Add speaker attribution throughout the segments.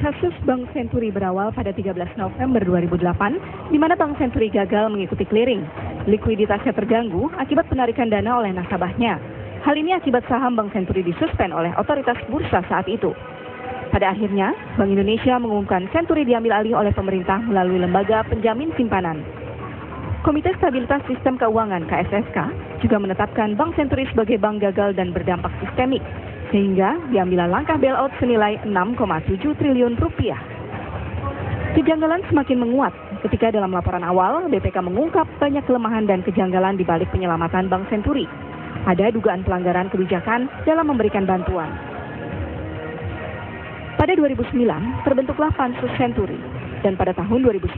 Speaker 1: Kasus Bank Senturi berawal pada 13 November 2008, di mana Bank Senturi gagal mengikuti clearing. Likuiditasnya terganggu akibat penarikan dana oleh nasabahnya. Hal ini akibat saham Bank Senturi disuspend oleh otoritas bursa saat itu. Pada akhirnya, Bank Indonesia mengumumkan Senturi diambil alih oleh pemerintah melalui lembaga penjamin simpanan. Komite Stabilitas Sistem Keuangan (KSSK) juga menetapkan Bank Senturi sebagai bank gagal dan berdampak sistemik, sehingga diambil langkah bailout senilai 6,7 triliun rupiah. Kejanggalan semakin menguat ketika dalam laporan awal BPK mengungkap banyak kelemahan dan kejanggalan di balik penyelamatan Bank Senturi. Ada dugaan pelanggaran kebijakan dalam memberikan bantuan. Pada 2009, terbentuklah Pansus Senturi. Dan pada tahun 2010,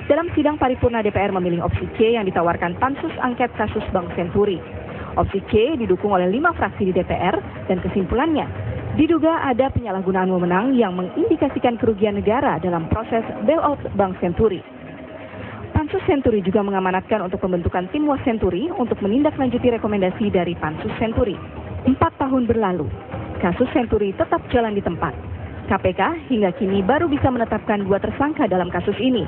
Speaker 1: dalam sidang paripurna DPR memilih opsi C yang ditawarkan Pansus Angket Kasus Bank Senturi. Opsi C didukung oleh 5 fraksi di DPR dan kesimpulannya, diduga ada penyalahgunaan wewenang yang mengindikasikan kerugian negara dalam proses bailout Bank Senturi. Pansus Senturi juga mengamanatkan untuk pembentukan tim Was Senturi untuk menindaklanjuti rekomendasi dari Pansus Senturi. 4 tahun berlalu, kasus Senturi tetap jalan di tempat. KPK hingga kini baru bisa menetapkan 2 tersangka dalam kasus ini.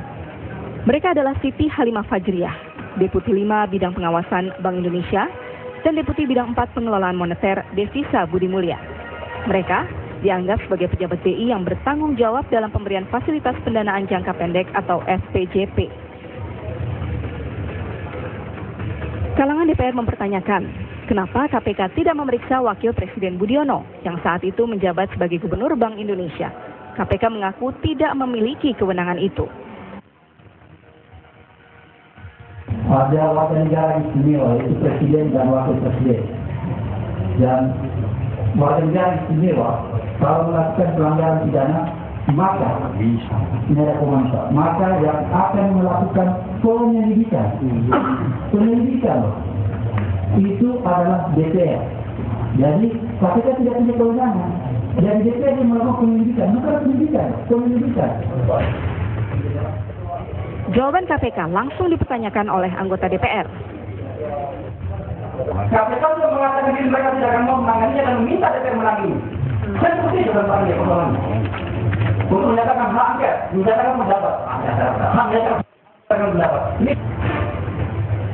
Speaker 1: Mereka adalah Siti Halimah Fajriah, Deputi 5 Bidang Pengawasan Bank Indonesia, dan Deputi Bidang 4 Pengelolaan Moneter Devisa Budi Mulya. Mereka dianggap sebagai pejabat BI yang bertanggung jawab dalam pemberian fasilitas pendanaan jangka pendek atau FPJP. Kalangan DPR mempertanyakan, kenapa KPK tidak memeriksa Wakil Presiden Budiono yang saat itu menjabat sebagai Gubernur Bank Indonesia. KPK mengaku tidak memiliki kewenangan itu.
Speaker 2: Ada warga negara istimewa, yaitu Presiden dan Wakil Presiden. Dan warga negara istimewa, kalau melakukan pelanggaran pidana, maka ini ada komentar, maka yang akan melakukan penyelidikan itu adalah DPR. Jadi KPK tidak punya kewenangan. Dan DPR yang melakukan penyelidikan, bukan penyelidikan.
Speaker 1: Jawaban KPK langsung dipertanyakan oleh anggota DPR.
Speaker 2: KPK sudah mengatakan diri mereka tidak akan mau menanganinya dan meminta DPR menangani. Saya seperti itu dalam panggil persoalan. Untuk menyatakan hak angket, menyatakan pendapat.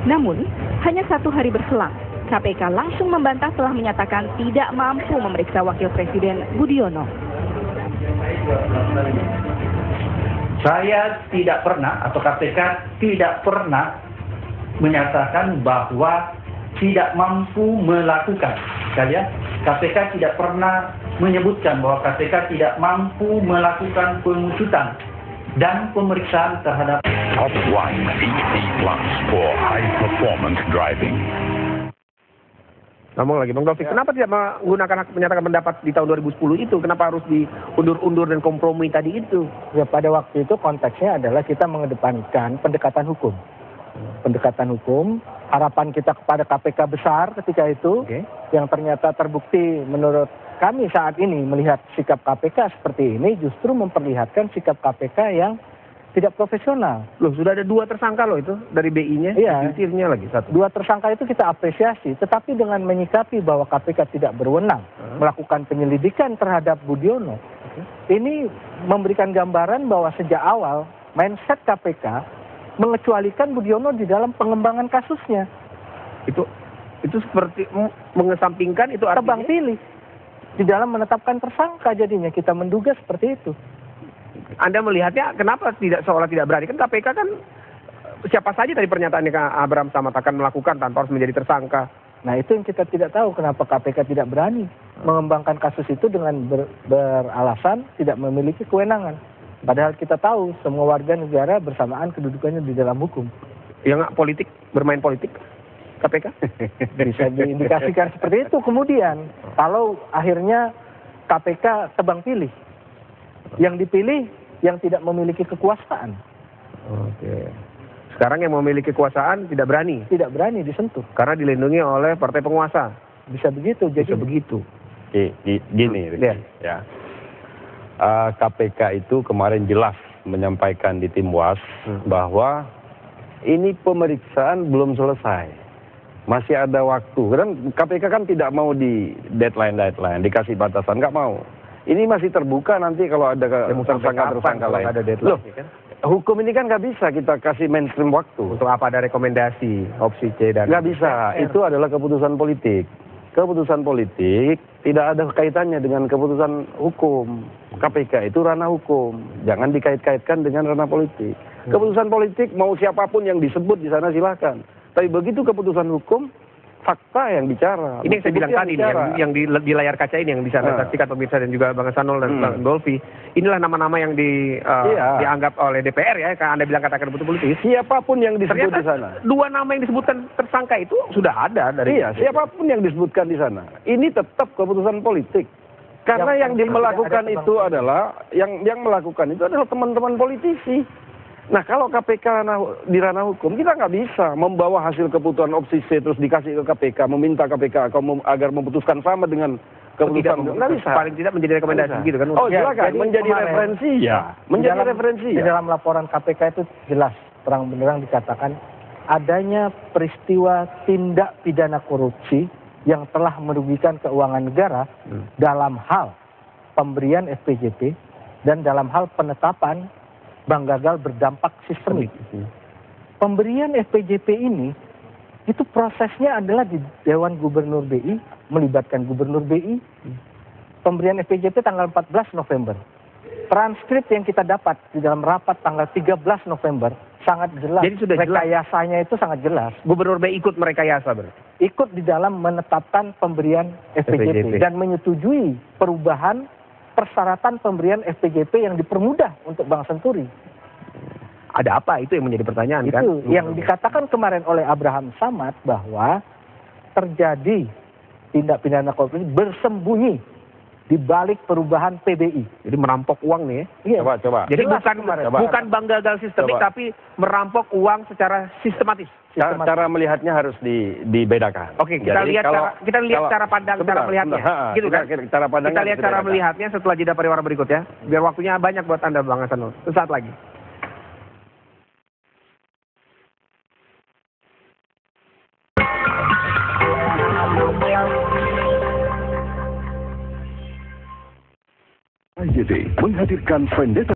Speaker 1: Namun, hanya 1 hari berselang, KPK langsung membantah telah menyatakan tidak mampu memeriksa Wakil Presiden Budiono.
Speaker 3: Saya tidak pernah, atau KPK tidak pernah menyatakan bahwa tidak mampu melakukan. Kalian, KPK tidak pernah menyebutkan bahwa KPK tidak mampu melakukan pengusutan dan pemeriksaan terhadap
Speaker 4: Top One EC Plus for high performance driving.
Speaker 5: Ngomong lagi, Bang Taufik, kenapa tidak menggunakan hak menyatakan pendapat di tahun 2010 itu? Kenapa harus diundur-undur dan kompromi tadi itu?
Speaker 6: Ya, pada waktu itu konteksnya adalah kita mengedepankan pendekatan hukum. Pendekatan hukum, harapan kita kepada KPK besar ketika itu, yang ternyata terbukti menurut kami saat ini melihat sikap KPK seperti ini justru memperlihatkan sikap KPK yang tidak profesional.
Speaker 5: Loh, sudah ada 2 tersangka loh itu dari BI-nya,
Speaker 6: iya.
Speaker 5: Jutirnya lagi 1.
Speaker 6: 2 tersangka itu kita apresiasi, tetapi dengan menyikapi bahwa KPK tidak berwenang melakukan penyelidikan terhadap Budiono, ini memberikan gambaran bahwa sejak awal mindset KPK mengecualikan Budiono di dalam pengembangan kasusnya.
Speaker 5: Itu seperti mengesampingkan itu artinya
Speaker 6: tebang pilih di dalam menetapkan tersangka, jadinya kita menduga seperti itu.
Speaker 5: Anda melihatnya kenapa seolah tidak berani? Kan KPK kan siapa saja tadi pernyataannya Abraham Samad akan melakukan tanpa harus menjadi tersangka.
Speaker 6: Nah, itu yang kita tidak tahu kenapa KPK tidak berani mengembangkan kasus itu dengan beralasan tidak memiliki kewenangan. Padahal kita tahu semua warga negara bersamaan kedudukannya di dalam hukum.
Speaker 5: Yang nggak politik, bermain politik KPK?
Speaker 6: Bisa diindikasikan seperti itu. Kemudian kalau akhirnya KPK tebang pilih, yang dipilih yang tidak memiliki kekuasaan.
Speaker 5: Oke. Sekarang yang memiliki kekuasaan tidak berani?
Speaker 6: Tidak berani disentuh.
Speaker 5: Karena dilindungi oleh partai penguasa?
Speaker 6: Bisa begitu.
Speaker 5: Bisa begitu.
Speaker 7: Gini, ya. KPK itu kemarin jelas menyampaikan di tim Was bahwa ini pemeriksaan belum selesai. Masih ada waktu. Dan KPK kan tidak mau di deadline, dikasih batasan, nggak mau. Ini masih terbuka nanti kalau ada tersangka lain.
Speaker 5: Ada deadline,
Speaker 7: Loh,
Speaker 5: ya kan?
Speaker 7: hukum ini kan nggak bisa kita kasih mainstream waktu.
Speaker 5: Untuk apa ada rekomendasi opsi C dan
Speaker 7: Nggak bisa, itu adalah keputusan politik. Keputusan politik tidak ada kaitannya dengan keputusan hukum. KPK itu ranah hukum, jangan dikait-kaitkan dengan ranah politik. Keputusan politik mau siapapun yang disebut di sana silahkan. Tapi begitu keputusan hukum, fakta yang bicara.
Speaker 5: Ini yang saya bilang tadi nih, yang di layar kaca ini yang bisa Anda saksikan pemirsa dan juga Bang Hasanul dan Bang Dolfi. Inilah nama-nama yang dianggap oleh DPR ya, karena Anda bilang katakan betul politis.
Speaker 7: Siapapun yang disebut
Speaker 5: Ternyata
Speaker 7: di sana.
Speaker 5: dua nama yang disebutkan tersangka itu sudah ada dari.
Speaker 7: Iya, siapapun yang disebutkan di sana. Ini tetap keputusan politik. Karena yang melakukan itu adalah yang melakukan itu adalah teman-teman politisi. Nah, kalau KPK di ranah hukum, kita nggak bisa membawa hasil keputusan opsi C terus dikasih ke KPK, meminta KPK agar memutuskan sama dengan keputusan. Nggak bisa.
Speaker 5: Paling tidak menjadi rekomendasi gitu kan.
Speaker 7: Oh, silakan.
Speaker 6: jadi
Speaker 7: Menjadi
Speaker 6: kemarin,
Speaker 7: referensi ya. Menjadi referensi
Speaker 6: Di
Speaker 7: ya.
Speaker 6: dalam laporan KPK itu jelas, terang benderang dikatakan adanya peristiwa tindak pidana korupsi yang telah merugikan keuangan negara dalam hal pemberian SPJP dan dalam hal penetapan bank gagal berdampak sistemik. Pemberian SPJP ini itu prosesnya adalah di Dewan Gubernur BI, melibatkan Gubernur BI. Pemberian SPJP tanggal 14 November. Transkrip yang kita dapat di dalam rapat tanggal 13 November sangat jelas.
Speaker 5: Jadi sudah jelas.
Speaker 6: Rekayasanya itu sangat jelas.
Speaker 5: Gubernur BI ikut merekayasa berarti.
Speaker 6: Ikut di dalam menetapkan pemberian SPJP dan menyetujui perubahan persyaratan pemberian SPJP yang dipermudah untuk Bank Senturi.
Speaker 5: Ada apa? Itu yang menjadi pertanyaan kan?
Speaker 6: Itu yang dikatakan kemarin oleh Abraham Samad bahwa terjadi tindak pidana korupsi bersembunyi di balik perubahan PBI.
Speaker 5: Jadi merampok uang nih ya.
Speaker 6: Iya.
Speaker 7: Coba.
Speaker 5: Jadi
Speaker 6: Jelas
Speaker 5: bukan bank gagal sistemik
Speaker 7: Coba.
Speaker 5: tapi merampok uang secara sistematis.
Speaker 7: Cara melihatnya harus dibedakan.
Speaker 5: Oke, kita lihat cara pandang, cara melihatnya. Gitu kan? Kita lihat cara melihatnya setelah jeda pariwara berikut ya. Biar waktunya banyak buat Anda Bang Hasanul. Sesaat lagi.
Speaker 4: IJT menghadirkan Vendetta